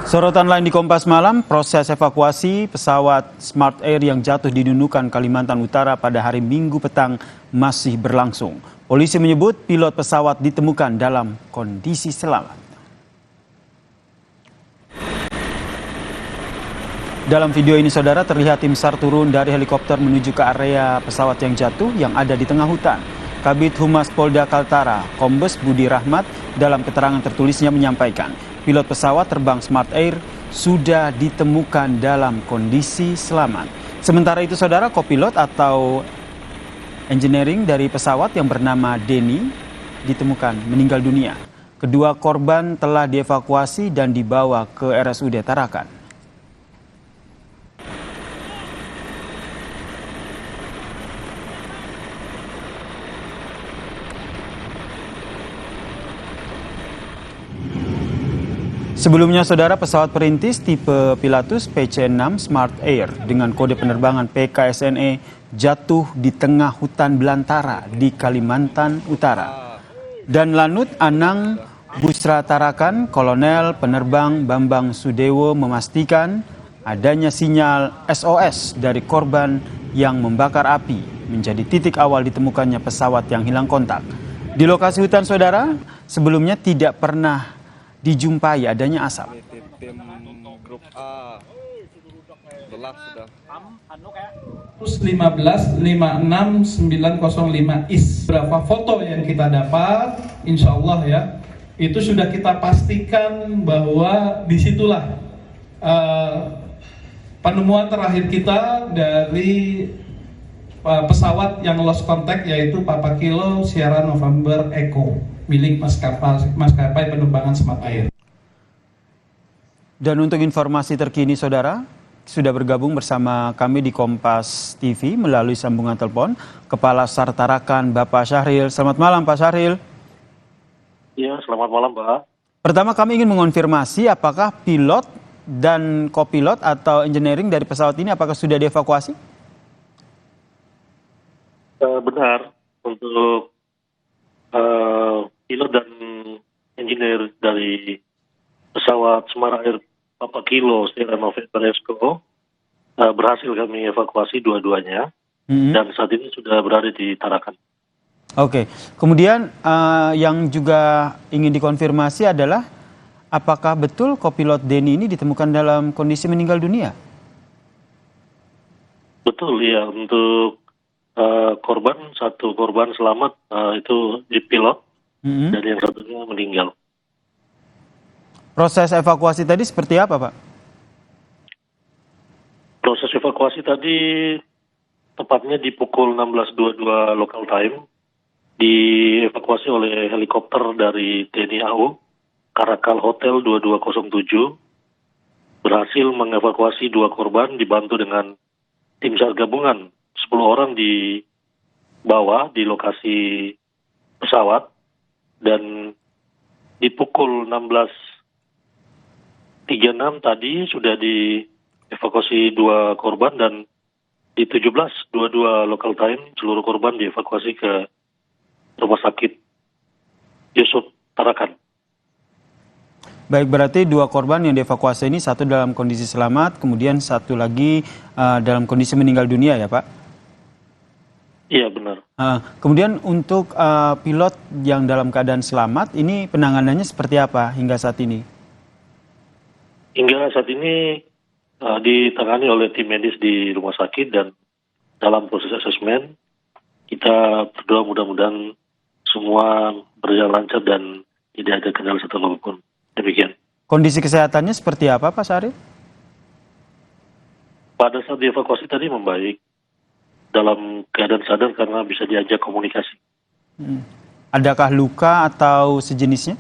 Sorotan lain di Kompas Malam, proses evakuasi pesawat Smart Air yang jatuh di Nunukan, Kalimantan Utara pada hari Minggu petang masih berlangsung. Polisi menyebut pilot pesawat ditemukan dalam kondisi selamat. Dalam video ini, saudara, terlihat tim SAR turun dari helikopter menuju ke area pesawat yang jatuh yang ada di tengah hutan. Kabid Humas Polda Kaltara, Kombes Budi Rahmat, dalam keterangan tertulisnya menyampaikan, pilot pesawat terbang Smart Air sudah ditemukan dalam kondisi selamat. Sementara itu, saudara, kopilot atau engineering dari pesawat yang bernama Denny ditemukan meninggal dunia. Kedua korban telah dievakuasi dan dibawa ke RSUD Tarakan. Sebelumnya, saudara, pesawat perintis tipe Pilatus PC-6 Smart Air dengan kode penerbangan PKSNE jatuh di tengah hutan belantara di Kalimantan Utara. Dan Lanut Anang Busra Tarakan, Kolonel Penerbang Bambang Sudewo memastikan adanya sinyal SOS dari korban yang membakar api menjadi titik awal ditemukannya pesawat yang hilang kontak. Di lokasi hutan, saudara, sebelumnya tidak pernah dijumpai adanya asap. Tim grup A gelap sudah. 15-56-905 IS. Berapa foto yang kita dapat, insya Allah ya, itu sudah kita pastikan bahwa disitulah penemuan terakhir kita dari pesawat yang lost contact, yaitu Papa Kilo Sierra November Echo milik maskapai penerbangan Smart Air. Dan untuk informasi terkini, saudara, sudah bergabung bersama kami di Kompas TV melalui sambungan telepon Kepala SAR Tarakan, Bapak Syahril. Selamat malam, Pak Syahril. Ya, selamat malam, Pak. Pertama, kami ingin mengonfirmasi apakah pilot dan kopilot atau engineering dari pesawat ini apakah sudah dievakuasi? Benar, untuk pilot dan engineer dari pesawat Smart Air Papa Kilo Sierra November Echo berhasil kami evakuasi dua-duanya dan saat ini sudah berada di Tarakan. Oke, kemudian yang juga ingin dikonfirmasi adalah apakah betul kopilot Denny ini ditemukan dalam kondisi meninggal dunia? Betul, ya. Untuk satu korban selamat itu di pilot dan yang satunya meninggal. Proses evakuasi tadi seperti apa, Pak? Proses evakuasi tadi tepatnya di pukul 16.22 local time dievakuasi oleh helikopter dari TNI AU Karakal Hotel 2207 berhasil mengevakuasi dua korban dibantu dengan tim SAR gabungan 10 orang di bawah di lokasi pesawat, dan di pukul 16.36 tadi sudah dievakuasi dua korban dan di 17.22 local time seluruh korban dievakuasi ke Rumah Sakit Yusuf Tarakan. Baik, berarti dua korban yang dievakuasi ini satu dalam kondisi selamat, kemudian satu lagi dalam kondisi meninggal dunia ya, Pak? Iya, benar. Kemudian untuk pilot yang dalam keadaan selamat, ini penanganannya seperti apa hingga saat ini? Hingga saat ini ditangani oleh tim medis di rumah sakit dan dalam proses asesmen kita berdoa mudah-mudahan semua berjalan lancar dan tidak ada kendala satu apapun. Demikian. Kondisi kesehatannya seperti apa, Pak Syahril? Pada saat dievakuasi tadi membaik, dalam keadaan sadar karena bisa diajak komunikasi. Adakah luka atau sejenisnya?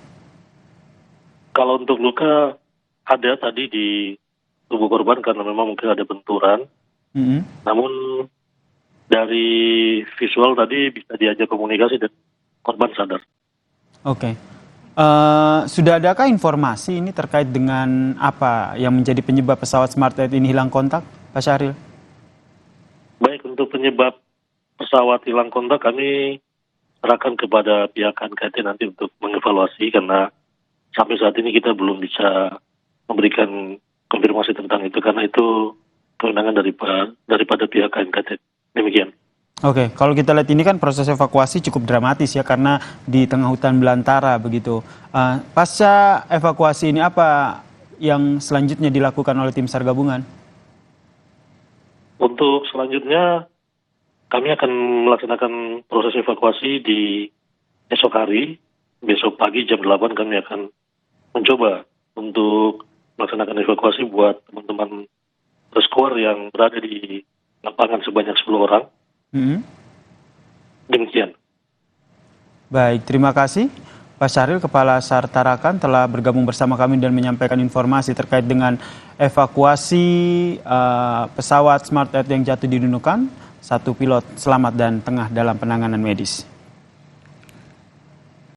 Kalau untuk luka ada tadi di tubuh korban karena memang mungkin ada benturan. Namun dari visual tadi bisa diajak komunikasi dan korban sadar. Oke. Sudah adakah informasi ini terkait dengan apa yang menjadi penyebab pesawat Smart Air ini hilang kontak, Pak Syahril? Baik, untuk penyebab pesawat hilang kontak kami serahkan kepada pihak KNKT nanti untuk mengevaluasi karena sampai saat ini kita belum bisa memberikan konfirmasi tentang itu karena itu kewenangan daripada pihak KNKT. Demikian. Oke, kalau kita lihat ini kan proses evakuasi cukup dramatis ya karena di tengah hutan belantara begitu. Pasca evakuasi ini apa yang selanjutnya dilakukan oleh tim SAR gabungan? Untuk selanjutnya kami akan melaksanakan proses evakuasi di esok hari. Besok pagi jam 8 kami akan mencoba untuk melaksanakan evakuasi buat teman-teman rescuer yang berada di lapangan sebanyak 10 orang. Demikian. Baik, terima kasih Pak Syahril, Kepala SAR Tarakan telah bergabung bersama kami dan menyampaikan informasi terkait dengan evakuasi pesawat Smart Air yang jatuh di Nunukan. 1 pilot selamat dan tengah dalam penanganan medis.